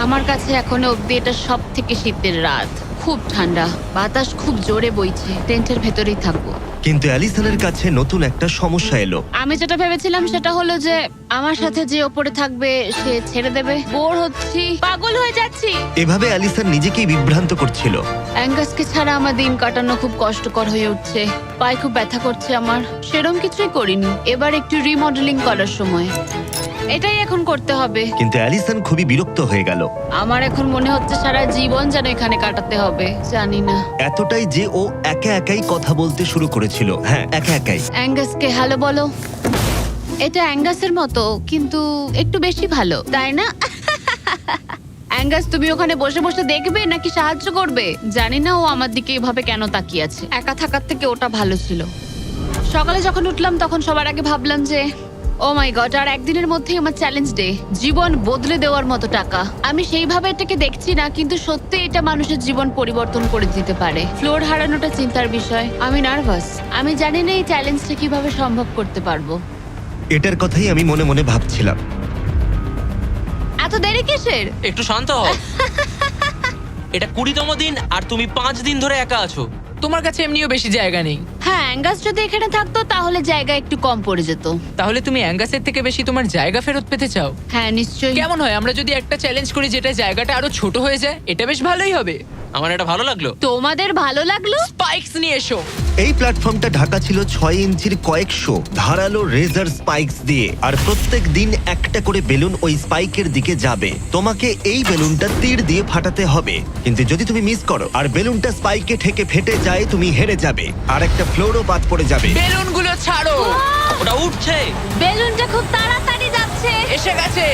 আমার কাছে এখনো অব্দি এটা সব থেকে শীতের রাত। খুব ঠান্ডা, বাতাস খুব জোরে বইছে। টেন্টের ভেতরেই থাকবো। কিন্তু অ্যালিসনের কাছে নতুন একটা সমস্যা এলো। আমি যেটা ভেবেছিলাম সেটা হলো যে আমার সাথে যে ওপরে থাকবে সে ছেড়ে দেবে। বোর হচ্ছি, পাগল হয়ে যাচ্ছি। এভাবে অ্যালিসন নিজেকেই বিভ্রান্ত করছিল। অ্যাঙ্গাসকে ছাড়া আমার দিন কাটানো খুব কষ্টকর হয়ে উঠছে। পায়ে খুব ব্যথা করছে আমার। সেরম কিছুই করিনি। এবার একটু রিমডেলিং করার সময়। এটাই এখন করতে হবে। কিন্তু অ্যালিসন খুবই বিরক্ত হয়ে গেল। আমার এখন মনে হচ্ছে সারা জীবন যেন এখানে কাটাতে হবে। জানি না। এতটাই যে ও একা একাই কথা বলতে শুরু করেছিল। হ্যাঁ, একা একাই। অ্যাঙ্গাসকে হ্যালো বলো। এটা অ্যাঙ্গাসের মতো, কিন্তু একটু বেশি ভালো, তাই না? অ্যাঙ্গাস, তুমি ওখানে বসে বসে দেখবে নাকি সাহায্য করবে? জানি না ও আমার দিকে এভাবে কেন তাকিয়ে আছে। একা থাকার থেকে ওটা ভালো ছিল। সকালে যখন উঠলাম তখন সবার আগে ভাবলাম যে ও মাই গড, আর একদিনের মধ্যেই আমার চ্যালেঞ্জ ডে। জীবন বদলে দেওয়ার মতো টাকা। আমি সেইভাবে এটাকে দেখছি না, কিন্তু সত্যি এটা মানুষের জীবন পরিবর্তন করে দিতে পারে। ফ্লোর হারানোটা চিন্তার বিষয়। আমি নার্ভাস। আমি জানি না এই চ্যালেঞ্জটা কিভাবে সম্ভব করতে পারবো। এটার কথাই আমি মনে মনে ভাবছিলাম। এত দেরি কিসের? একটু শান্ত হও। এটা 20তম দিন আর তুমি 5 দিন ধরে একা আছো। তোমার কাছে এমনিও বেশি জায়গা নেই। হ্যাঁ, অ্যাঙ্গাস যদি এখানে থাকতো তাহলে জায়গা একটু কম পড়ে যেত। তাহলে তুমি অ্যাঙ্গাসের থেকে বেশি তোমার জায়গা ফেরত পেতে চাও? হ্যাঁ, নিশ্চয়ই। কেমন হয় আমরা যদি একটা চ্যালেঞ্জ করি যেটা জায়গাটা আরো ছোট হয়ে যায়? এটা বেশ ভালোই হবে। আমার এটা ভালো লাগলো। তোমাদের ভালো লাগলো? স্পাইকস নিয়ে এসো। এই প্ল্যাটফর্মটা ঢাকা ছিল 6 ইঞ্চির কয়েকশো ধারালো রেজার স্পাইকস দিয়ে, আর প্রত্যেক দিন একটা করে বেলুন ওই স্পাইকের দিকে যাবে। তোমাকে এই বেলুনটা তীর দিয়ে ফাটাতে হবে, কিন্তু যদি তুমি মিস করো আর বেলুনটা স্পাইকে ঠেকে ফেটে যায়, তুমি হেরে যাবে আর একটা ফ্লোরও বাদ পড়ে যাবে। বেলুনগুলো ছাড়ো। ওটা উঠছে। বেলুনটা খুব তাড়াতাড়ি যাচ্ছে। এসে গেছে।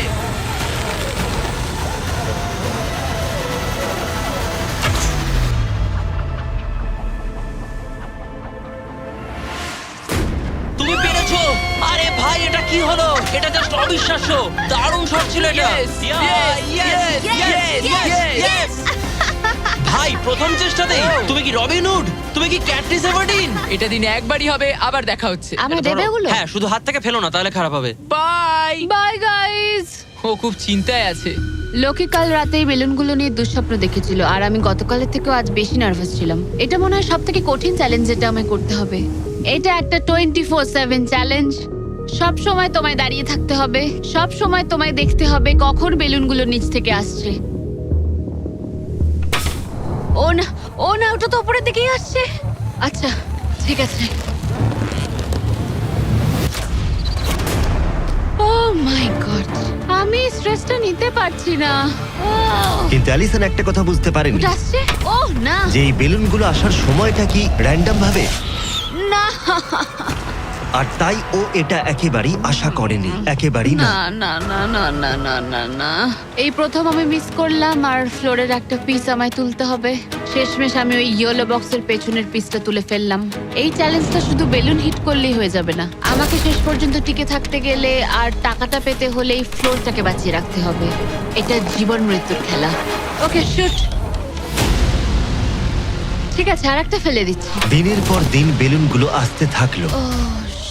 তুমি পেরেছো। আরে ভাই, এটা কি হলো? এটা জাস্ট অবিশ্বাস্য। দারুণ শট ছিল এটা। Yes, Yeah, yes, yes, yes, yes. ভাই, প্রথম চেষ্টাতেই তুমি কি রবিন হুড? তুমি কি ক্যাটরিস এভারডিন? এটা দিনে একবারই হবে, আবার দেখা হচ্ছে। আমার দেবে ওগুলো? হ্যাঁ, শুধু হাত থেকে ফেলো না, তাহলে খারাপ হবে। বাই। Bye guys. ও খুব চিন্তায় আছে। লোকে কাল রাতেই বেলুনগুলো নিয়ে দুঃস্বপ্ন দেখেছিল, আর আমি গতকালের থেকেও আজ বেশি নার্ভাস ছিলাম। এটা মনে হয় সব থেকে কঠিন চ্যালেঞ্জ যেটা আমায় করতে হবে। এটা একটা 24/7 চ্যালেঞ্জ। সব সময় তোমায় দাঁড়িয়ে থাকতে হবে। সব সময় তোমায় দেখতে হবে কখন বেলুনগুলো নিচ থেকে আসছে। ও না, ও না, ওটা তো উপরের দিকেই আসছে। আচ্ছা, ঠিক আছে। ও মাই গড, আমি স্ট্রেসটা নিতে পারছি না। কিন্তু অ্যালিসন একটা কথা বুঝতে পারেনি, ওটা আসছে। ও না, যে এই বেলুনগুলো আসার সময়টা কি র্যান্ডম ভাবে। না। আর তাই ও এটা একেবারেই আশা করেনি, একেবারেই না। না না না না না না না না, এই প্রথম আমি মিস করলাম আর ফ্লোরের একটা পিস আমায় তুলতে হবে। শেষমেশ আমি ওই ইয়েলো বক্সের পেছনের পিসটা তুলে ফেললাম। এই চ্যালেঞ্জটা শুধু বেলুন হিট করলেই হয়ে যাবে না, আমাকে শেষ পর্যন্ত টিকে থাকতে গেলে আর টাকাটা পেতে হলে এই ফ্লোরটাকে বাঁচিয়ে রাখতে হবে। এটা জীবন মৃত্যুর খেলা। ওকে শুট। ঠিক আছে, আর একটা ফেলে দিচ্ছি। দিনের পর দিন বেলুনগুলো আসতে থাকলো ও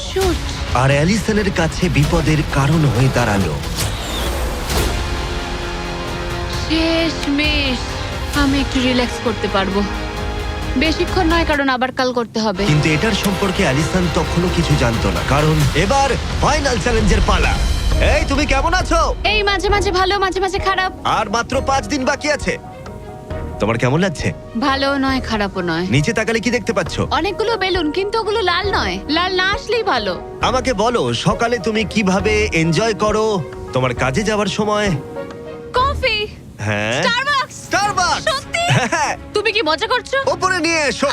শুট। আর অ্যালিসনের কাছে বিপদের কারণ হয়ে দাঁড়ালো। শেষমেশ আমি একটু রিল্যাক্স করতে পারবো। বেশিক্ষণ নয়, কারণ আবার কাল করতে হবে। কিন্তু এটার সম্পর্কে অ্যালিসন তখনও কিছু জানতো না, কারণ এবার ফাইনাল চ্যালেঞ্জের পালা। এই তুমি কেমন আছো? এই মাঝে মাঝে ভালো, মাঝে মাঝে খারাপ। আর মাত্র 5 দিন বাকি আছে। তোমার কেমন লাগছে? ভালো নয়, খারাপও নয়। নিচে তাকালে কি দেখতে পাচ্ছো? অনেকগুলো বেলুন, কিন্তু ওগুলো লাল নয়। লাল না আসলেই ভালো। আমাকে বলো, সকালে তুমি কিভাবে এনজয় করো তোমার কাজে যাওয়ার সময়? কফি। হ্যাঁ, স্টারবাকস। স্টারবাকস। সত্যি? হ্যাঁ, তুমি কি মজা করছো? ওপরে নিয়ে এসো।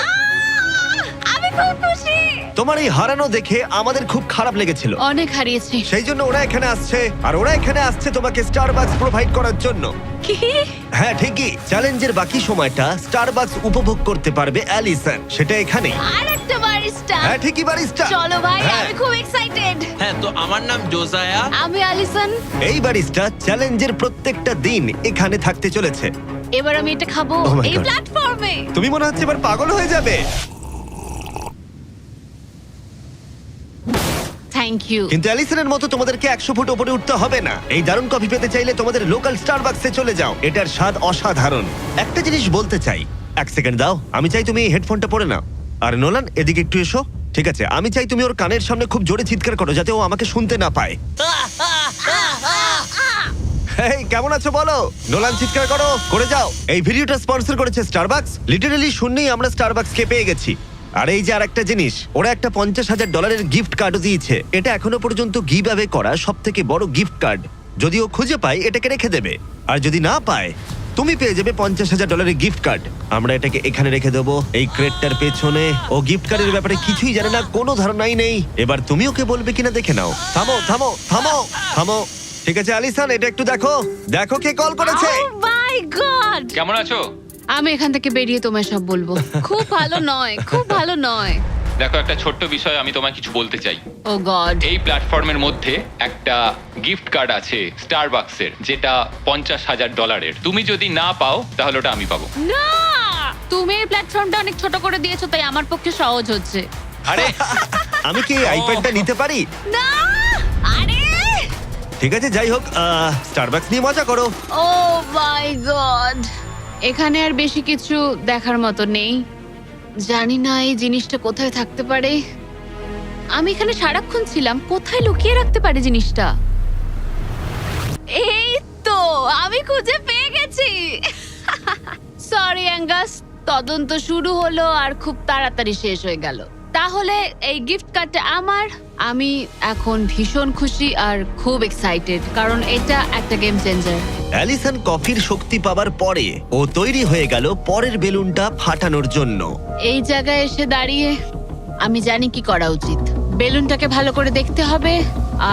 আমি খুব খুশি। তোমার এই হারানো দেখে আমাদের খুব খারাপ লেগেছিল, অনেক হারিয়েছি। সেই জন্য ওরা এখানে আসছে, আর ওরা এখানে আসছে তোমাকে স্টারবাকস প্রোভাইড করার জন্য। কি? হ্যাঁ ঠিকই, চ্যালেঞ্জের বাকি সময়টা স্টারবাকস উপভোগ করতে পারবে অ্যালিসন, সেটা এখানেই। আর একটা বারিস্টা। হ্যাঁ ঠিকই, বারিস্টা। চলো ভাই, হ্যাঁ। আমি খুব এক্সাইটেড। হ্যাঁ, তো আমার নাম জোজায়া। আমি অ্যালিসন। এই বারিস্টা চ্যালেঞ্জের প্রত্যেকটা দিন এখানে থাকতে চলেছে। এবার আমি এটা খাবো Oh my এই God. প্ল্যাটফর্মে। তুমি মনে হচ্ছে এবার পাগল হয়ে যাবে। Thank you. কিন্তু অ্যালিসনের মতো তোমাদেরকে 100 ফুট উপরে উঠতে হবে না। এই দারুণ কফি পেতে চাইলে তোমাদের লোকাল স্টারবাকসে চলে যাও, এটার স্বাদ অসাধারণ। একটা জিনিস বলতে চাই, 1 সেকেন্ড দাও। আমি চাই তুমি এই হেডফোনটা পরে নাও। আর নোলান, এদিকে একটু এসো। ঠিক আছে, আমি চাই তুমি ওর কানের সামনে খুব জোরে চিৎকার করো, যাতে ও আমাকে শুনতে না পায়। এই কেমন আছো বলো? নোলান, চিৎকার করো, করে যাও। এই ভিডিওটা স্পন্সর করেছে স্টারবাকস। লিটারালি শূন্যেই আমরা স্টারবাকসকে পেয়ে গেছি। আর এই যে আরেকটা জিনিস, ওরা একটা $50,000 গিফট কার্ডও দিয়েছে। এটা এখনো পর্যন্ত গিভ অ্যাওয়ে করা সব থেকে বড় গিফট কার্ড। যদি ও খুঁজে পায়, এটাকে রেখে দেবে, আর যদি না পায়, তুমি পেয়ে যাবে $50,000 গিফট কার্ড। আমরা এটাকে এখানে রেখে দেবো, এই ক্রেটটার পেছনে। ও গিফট কার্ডের ব্যাপারে কিছুই জানে না, কোনো ধারণাই নেই। এবার তুমি ওকে বলবে কিনা দেখে নাও। থামো থামো থামো থামো। ঠিক আছে অ্যালিসন, এটা একটু দেখো, দেখো কে কল করেছে। ও মাই গড। কেমন আছো? আমি এখান থেকে বেরিয়ে তোমায় সব বলবো। খুব ভালো নয়, খুব ভালো নয়। দেখো, একটা ছোট্ট বিষয় আমি তোমায় কিছু বলতে চাই। ও গড। এই প্ল্যাটফর্মের মধ্যে একটা গিফট কার্ড আছে স্টারবাকসের, যেটা $50,000। তুমি যদি না পাও, তাহলে ওটা আমি পাবো। না, তুমি এই প্ল্যাটফর্মটা অনেক ছোট করে দিয়েছো, তাই আমার পক্ষে সহজ হচ্ছে। আরে আমি কি এই আইপ্যাডটা নিতে পারি? না, আরে ঠিক আছে, যাই হোক, স্টারবাকস নিয়ে মজা করো। ও মাই গড। এখানে আর বেশি কিছু দেখার মতো নেই। জানি না এই জিনিসটা কোথায় থাকতে পারে। আমি এখানে সারাক্ষণ ছিলাম, কোথায় লুকিয়ে রাখতে পারে জিনিসটা? এই তো, আমি খুঁজে পেয়ে গেছি। সরি অ্যাঙ্গাস, তদন্ত শুরু হলো আর খুব তাড়াতাড়ি শেষ হয়ে গেল। তাহলে এই গিফট কার্ডটা আমার। আমি এখন ভীষণ খুশি আর খুব এক্সাইটেড, কারণ এটা একটা গেম চেঞ্জার। অ্যালিসন কফির শক্তি পাবার পরে ও তৈরি হয়ে গেল পরের বেলুনটা ফাটানোর জন্য। এই জায়গায় এসে দাঁড়িয়ে আমি জানি কি করা উচিত। বেলুনটাকে ভালো করে দেখতে হবে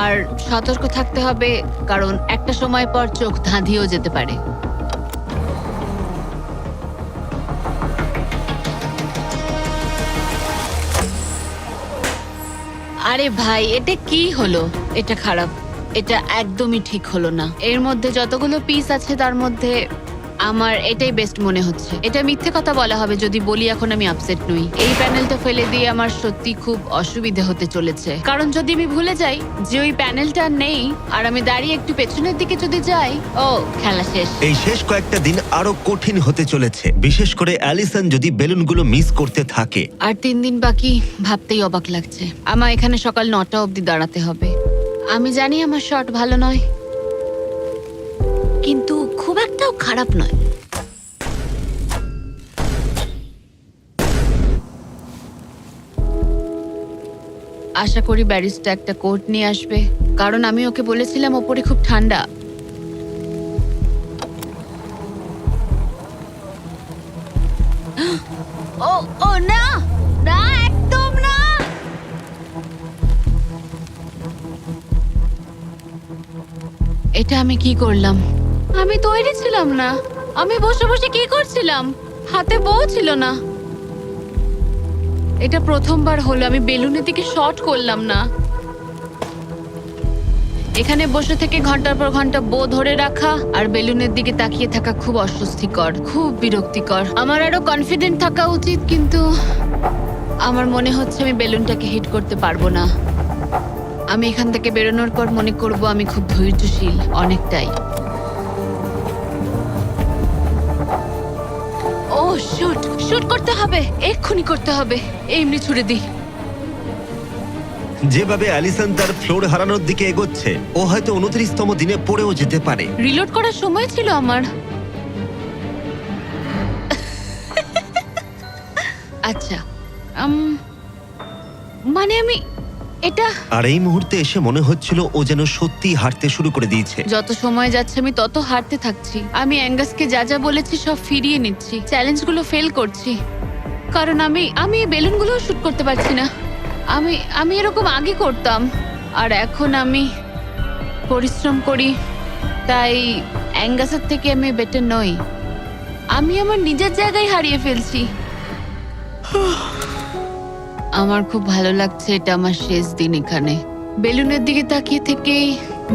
আর সতর্ক থাকতে হবে, কারণ একটা সময় পর চোখ ধাঁধিয়েও যেতে পারে। আরে ভাই, এটা কি হলো? এটা খারাপ, এটা একদমই ঠিক হলো না। এর মধ্যে যতগুলো পিস আছে তার মধ্যে আমার এটাই বেস্ট মনে হচ্ছে। এটা মিথ্যে কথা বলা হবে যদি বলি এখন আমি আপসেট নই। এই প্যানেলটা ফেলে দিয়ে আমার সত্যি খুব অসুবিধা হতে চলেছে, কারণ যদি আমি ভুলে যাই যে ওই প্যানেলটা নেই আর আমি দাঁড়িয়ে একটু পেছনের দিকে যদি যাই, ও খেলা শেষ। এই শেষ কয়েকটা দিন আরো কঠিন হতে চলেছে, বিশেষ করে অ্যালিসন যদি বেলুনগুলো মিস করতে থাকে। আর 3 দিন বাকি, ভাবতেই অবাক লাগছে। আমার এখানে সকাল 9টা অবধি দাঁড়াতে হবে। আমি জানি আমার শট ভালো নয়, কিন্তু খুব একটাও খারাপ নয়। আশা করি ব্যারিস্টা একটা কোট নিয়ে আসবে, কারণ আমি ওকে বলেছিলাম ওপরে খুব ঠান্ডা। ও ও না, না একদম না। এটা আমি কি করলাম? আমি তৈরি ছিলাম না। আমি বসে বসে কি করছিলাম? হাতে বউ ছিল না। এটা প্রথমবার হলো আমি বেলুনের দিকে শর্ট করলাম না। এখানে বসে থেকে ঘন্টার পর ঘন্টা বউ ধরে রাখা আর বেলুনের দিকে তাকিয়ে থাকা খুব অস্বস্তিকর, খুব বিরক্তিকর। আমার আরো কনফিডেন্ট থাকা উচিত, কিন্তু আমার মনে হচ্ছে আমি বেলুনটাকে হিট করতে পারবো না। আমি এখান থেকে বেরোনোর পর মনে করব আমি খুব ধৈর্যশীল, অনেকটাই। ও শুট শুট করতে হবে, এক্ষুনি করতে হবে। এমনি ছুড়ে দিই। যেভাবে অ্যালিসন তার ফ্লোর হারানোর দিকে এগোচ্ছে, ও হয়তো 29তম দিনে পড়েও যেতে পারে। রিলোড করার সময় ছিল আমার। আচ্ছা, মানে আমি এটা আর এই মুহূর্তে এসে মনে হচ্ছিল ও যেন সত্যি হাঁটতে শুরু করে দিয়েছে। যত সময় যাচ্ছে আমি তত হারতে থাকছি। আমি অ্যাঙ্গাসকে যা যা বলেছি সব ফিরিয়ে নিচ্ছি, চ্যালেঞ্জগুলো ফেল করছি, কারণ আমি এই বেলুনগুলো শুট করতে পারছি না। আমি এরকম আগে করতাম, আর এখন আমি পরিশ্রম করি, তাই অ্যাঙ্গাসের থেকে আমি বেটার নই। আমি আমার নিজের জায়গায় হারিয়ে ফেলছি। আমার খুব ভালো লাগছে, এটা আমার শেষ দিন এখানে। বেলুনের দিকে তাকিয়ে থেকেই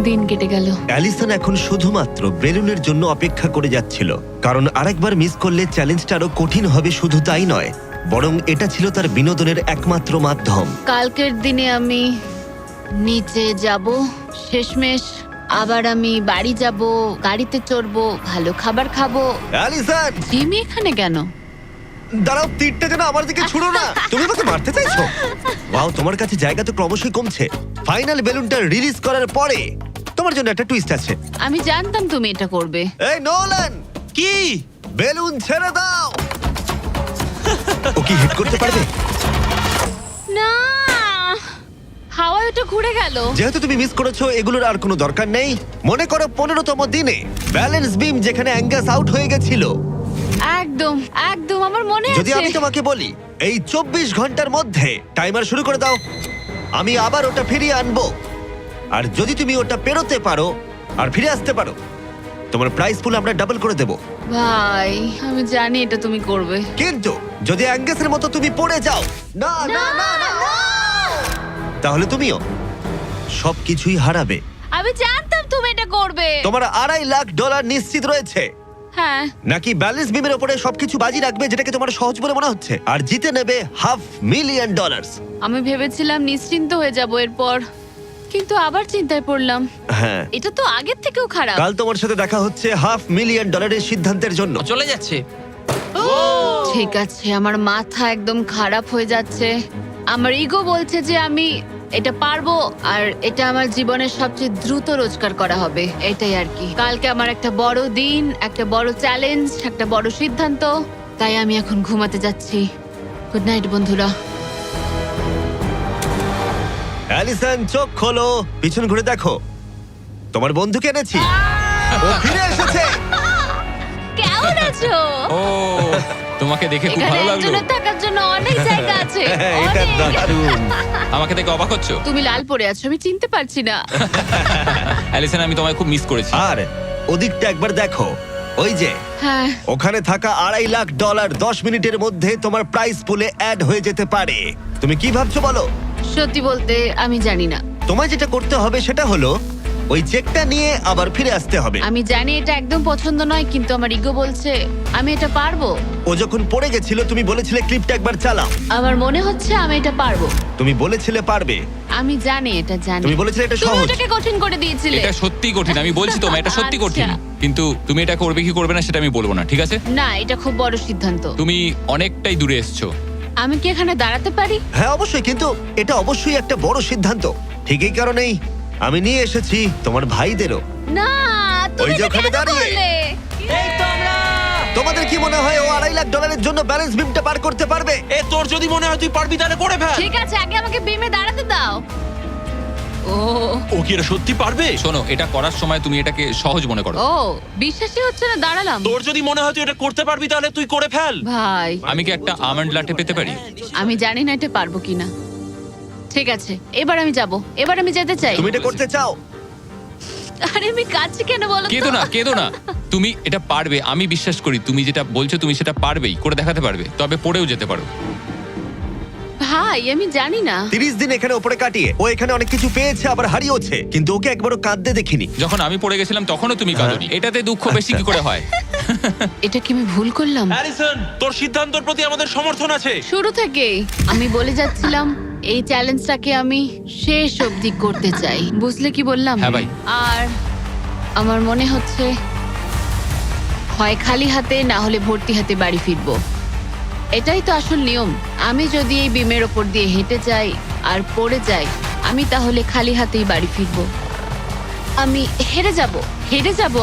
দিন কেটে গেল। অ্যালিসন এখন শুধুমাত্র বেলুনের জন্য অপেক্ষা করে যাচ্ছিল, কারণ আরেকবার মিস করলে চ্যালেঞ্জটা আরো কঠিন হবে। শুধু তাই নয়, বরং এটা ছিল তার বিনোদনের একমাত্র মাধ্যম। কালকের দিনে আমি নিচে যাব, শেষমেশ আবার আমি বাড়ি যাব, গাড়িতে চড়বো, ভালো খাবার খাবো। অ্যালিসন, জিমি এখানে কেন? দাঁড়াও, তীরটা যেন আমার দিকে ছুড়ো না। তুমি আমাকে মারতে চাইছো? ওয়াও, তোমার কাছে জায়গা তো ক্রমশই কমছে। ফাইনাল বেলুনটা রিলিজ করার পরে তোমার জন্য একটা টুইস্ট আছে। আমি জানতাম তুমি এটা করবে। এই নোলান, কি? বেলুন ছেড়ে দাও। ও কি হিট করতে পারবে? না, হাওয়ায় ওটা ঘুরে গেল। যেহেতু তুমি মিস করেছো, এগুলোর আর কোনো দরকার নেই। মনে করো 15তম দিনে ব্যালেন্স বিম যেখানে অ্যাঙ্গাস আউট হয়ে গেছিল। একদম একদম আমার মনে যদি আমি আছে। তোমাকে বলি এই 24 ঘন্টার মধ্যে টাইমার শুরু করে দাও, আমি আবার ওটা ফিরিয়ে আনবো। আর যদি তুমি ওটা পেরোতে পারো আর ফিরে আসতে পারো, তোমার প্রাইস পুল আমরা ডাবল করে দেব। ভাই, আমি জানি এটা তুমি করবে। কিন্তু যদি অ্যাঙ্গাসের মতো তুমি পড়ে যাও, না না না না, তাহলে তুমিও সবকিছুই হারাবে। আমি জানতাম তুমি এটা করবে। তোমার $2.5 লাখ নিশ্চিত রয়েছে। হ্যাঁ, নাকি ব্যালেন্স বিমের উপরে সবকিছু বাজি রাখবে, যেটাকে তোমার সহজ বলে মনে হচ্ছে, আর জিতে নেবে $500,000। আমি ভেবেছিলাম নিশ্চিন্ত হয়ে যাব এরপর, কিন্তু আবার চিন্তায় পড়লাম। হ্যাঁ, এটা তো আগের থেকেও খারাপ। কাল তোমার সাথে দেখা হচ্ছে $500,000 সিদ্ধান্তের জন্য। চলে যাচ্ছে। ঠিক আছে, আমার মাথা একদম খারাপ হয়ে যাচ্ছে। আমার ইগো বলছে যে আমি এটা পারবো, আর এটা আমার জীবনের সবচেয়ে দ্রুত রোজগার করা হবে। এটাই আর কি। কালকে আমার একটা বড় দিন, একটা বড় চ্যালেঞ্জ, একটা বড় সিদ্ধান্ত। তাই আমি এখন ঘুমাতে যাচ্ছি। গুড নাইট বন্ধুরা। অ্যালিসন, চোখ খোলো, পিছন ঘুরে দেখো, তোমার বন্ধুকে এনেছি। ও ফিরে এসেছে। কেমন আছো? ও, তোমাকে দেখে খুব এখানে ভালো লাগলো। একজনের থাকার জন্য অনেক জায়গা আছে। এটা অনেক। দারুণ। আমাকে দেখে অবাক হচ্ছ? তুমি লাল পরে আছো, আমি চিনতে পারছি না। অ্যালিসন, আমি তোমায় খুব মিস করেছি। আর ওদিকটা একবার দেখো, ওই যে হ্যাঁ, ওখানে থাকা $2.5 লাখ 10 মিনিটের মধ্যে তোমার প্রাইস পুলে অ্যাড হয়ে যেতে পারে। তুমি কি ভাবছো বলো? সত্যি বলতে আমি জানি না। তোমায় যেটা করতে হবে সেটা হলো ওই চেকটা নিয়ে আবার ফিরে আসতে হবে। আমি জানি এটা একদম পছন্দ নয়, কিন্তু আমার ইগো বলছে আমি এটা পারবো। ও যখন পড়ে গেছিল তুমি বলেছিলে ক্লিপটা একবার চালাও। আমার মনে হচ্ছে আমি এটা পারবো। তুমি বলেছিলে পারবে। আমি জানি এটা জানি। তুমি বলেছিলে এটা তুমি সহজ। ওটাকে কঠিন করে দিয়েছিলে। এটা সত্যি কঠিন, আমি বলছি তোমায় এটা সত্যি কঠিন। আচ্ছা। কিন্তু তুমি এটা করবে কি করবে না সেটা আমি বলবো না, ঠিক আছে? না, এটা খুব বড় সিদ্ধান্ত। তুমি অনেকটাই দূরে এসছো। আমি কি এখানে দাঁড়াতে পারি? হ্যাঁ অবশ্যই, কিন্তু এটা অবশ্যই একটা বড় সিদ্ধান্ত। ঠিক এই কারণেই আমি নিয়ে এসেছি তোমার ভাইদেরও। না, তুমি ওই যে এটা ওখানে কেন দাঁড়িয়ে। করলে? এই তো আমরা। তোমাদের কি মনে হয় ও $2.5 লাখ জন্য ব্যালেন্স বিমটা পার করতে পারবে? এ তোর যদি মনে হয় তুই পারবি তাহলে করে ফেল। ঠিক আছে, আগে আমাকে বিমে দাঁড়াতে দাও। ও ও কি এটা সত্যি পারবে? শোনো, এটা করার সময় তুমি এটাকে সহজ মনে করো। ও বিশ্বাসই হচ্ছে না, দাঁড়ালাম। তোর যদি মনে হয় তুই এটা করতে পারবি তাহলে তুই করে ফেল। ভাই, আমি কি একটা আমন্ড লাটে পেতে পারি? আমি জানি না এটা পারবো কিনা। ঠিক আছে, এবার আমি যাব, এবার আমি যেতে চাই। তুমি এটা করতে চাও? আরে আমি কাঁদছি কেন বলো তো? কেঁদো না তুমি এটা পারবে, আমি বিশ্বাস করি তুমি যেটা বলছো তুমি সেটা পারবেই, করে দেখাতে পারবে, তবে পড়েও যেতে পারো। ভাই আমি জানি না। 30 দিন এখানে ওপরে কাটিয়ে ও এখানে অনেক কিছু পেয়েছে আবার হারিয়েছে, কিন্তু ওকে একবারও কাঁদতে দেখিনি। যখন আমি পড়ে গেছিলাম তখনও তুমি কাঁদোনি, এটাতে দুঃখ বেশি কি করে হয়? এটা কি আমি ভুল করলাম? হ্যারিসন, তোর সিদ্ধান্তের প্রতি আমাদের সমর্থন আছে। শুরু থেকেই আমি বলে যাচ্ছিলাম এই চ্যালেঞ্জটাকে আমি শেষ অবধি করতে চাই, বুঝলে কি বললাম? হ্যাঁ ভাই। আর আমার মনে হচ্ছে হয় খালি হাতে না হলে ভর্তি হাতে বাড়ি ফিরবো। এটাই তো আসল নিয়ম। আমি যদি এই বিমের ওপর দিয়ে হেঁটে যাই আর পড়ে যাই, আমি তাহলে খালি হাতেই বাড়ি ফিরবো। আমি হেরে যাব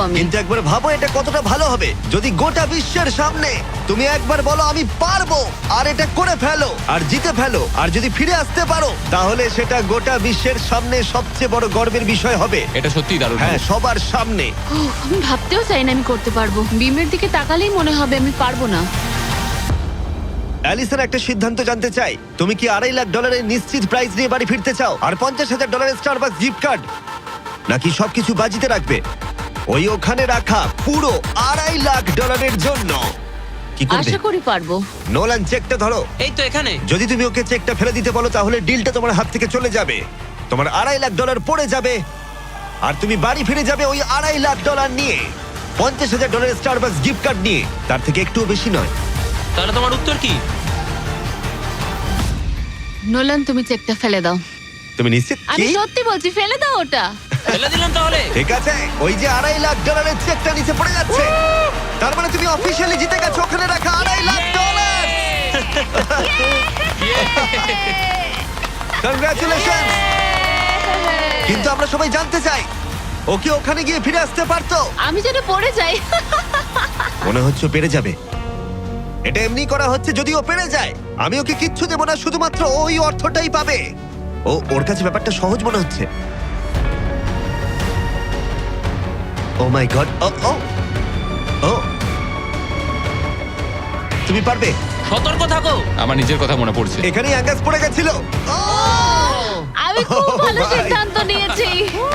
আমি। কিন্তু একবার ভাবো এটা কতটা ভালো হবে যদি গোটা বিশ্বের সামনে তুমি একবার বলো আমি পারবো, আর এটা করে ফেলো আর জিতে ফেলো, আর যদি ফিরে আসতে পারো তাহলে সেটা গোটা বিশ্বের সামনে সবচেয়ে বড় গর্বের বিষয় হবে। এটা সত্যিই দারুণ। হ্যাঁ, সবার সামনে। উফ, আমি ভাবতেও চাই না আমি করতে পারবো। বিমের দিকে তাকালেই মনে হবে আমি পারবো না। অ্যালিসন একটা সিদ্ধান্ত জানতে চাই, তুমি কি $2.5 লাখ নিশ্চিত প্রাইজ নিয়ে বাড়ি ফিরতে চাও আর $50,000 স্টারবাকস গিফট কার্ড, নাকি সবকিছু বাজিতে রাখবে ওই ওখানে রাখা পুরো $2.5 লাখ জন্য? কি করবে? আশা করি পারবো। নোলান, চেকটা ধরো। এই তো এখানে। যদি তুমি ওকে চেকটা ফেলে দিতে বলো তাহলে ডিলটা তোমার হাত থেকে চলে যাবে, তোমার $2.5 লাখ পড়ে যাবে, আর তুমি বাড়ি ফিরে যাবে ওই $2.5 লাখ নিয়ে, $50,000 স্টারবাকস গিফট কার্ড নিয়ে, তার থেকে একটুও বেশি নয়। তাহলে তোমার উত্তর কি? নোলান তুমি চেকটা ফেলে দাও। তুমি নিশ্চিত? আমি কি? সত্যি বলছি, ফেলে দাও ওটা। ফেলে দিলাম তাহলে। ঠিক আছে, ওই যে $2.5 লাখ চেকটা নিচে পড়ে যাচ্ছে, তার মানে তুমি অফিসিয়ালি জিতে গেছো ওখানে রাখা $2.5 লাখ। কংগ্রাচুলেশন। কিন্তু আমরা সবাই জানতে চাই ও কি ওখানে গিয়ে ফিরে আসতে পারতো? আমি যেন পড়ে যাই। মনে হচ্ছে ও পেরে যাবে। এটা এমনি করা হচ্ছে যদি ও পেরে যায়। আমি ওকে কিচ্ছু দেবো না, শুধুমাত্র ওই অর্থটাই পাবে। ওর কাছে ব্যাপারটা সহজ মনে হচ্ছে। ও মাই গড। ও তুমি পারবে। সতর্ক থাকো। আমার নিজের কথা মনে পড়ছে। এখানেই অ্যাঙ্গাস পড়ে গেছিল। আমি খুব ভালো ভাই। সিদ্ধান্ত নিয়েছি,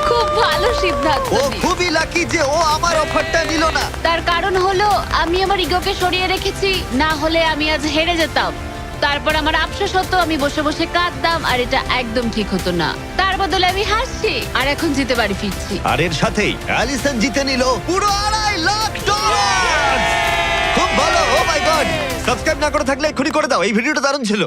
খুব ভালো সিদ্ধান্ত ও নিয়েছি। খুবই লাকি যে ও আমার অফারটা নিল না। তার কারণ হলো আমি আমার ইগোকে সরিয়ে রেখেছি, না হলে আমি আজ হেরে যেতাম। তারপর আমার আফসোস হতো, আমি বসে বসে কাঁদতাম, আর এটা একদম ঠিক হতো না। তার বদলে আমি হাসছি আর এখন জিতে বাড়ি ফিরছি। আর এর সাথেই অ্যালিসন জিতে নিল পুরো $2.5 লাখ। খুব ভালো। ও মাই গড। সাবস্ক্রাইব না করে থাকলে এক্ষুনি করে দাও, এই ভিডিওটা দারুণ ছিল।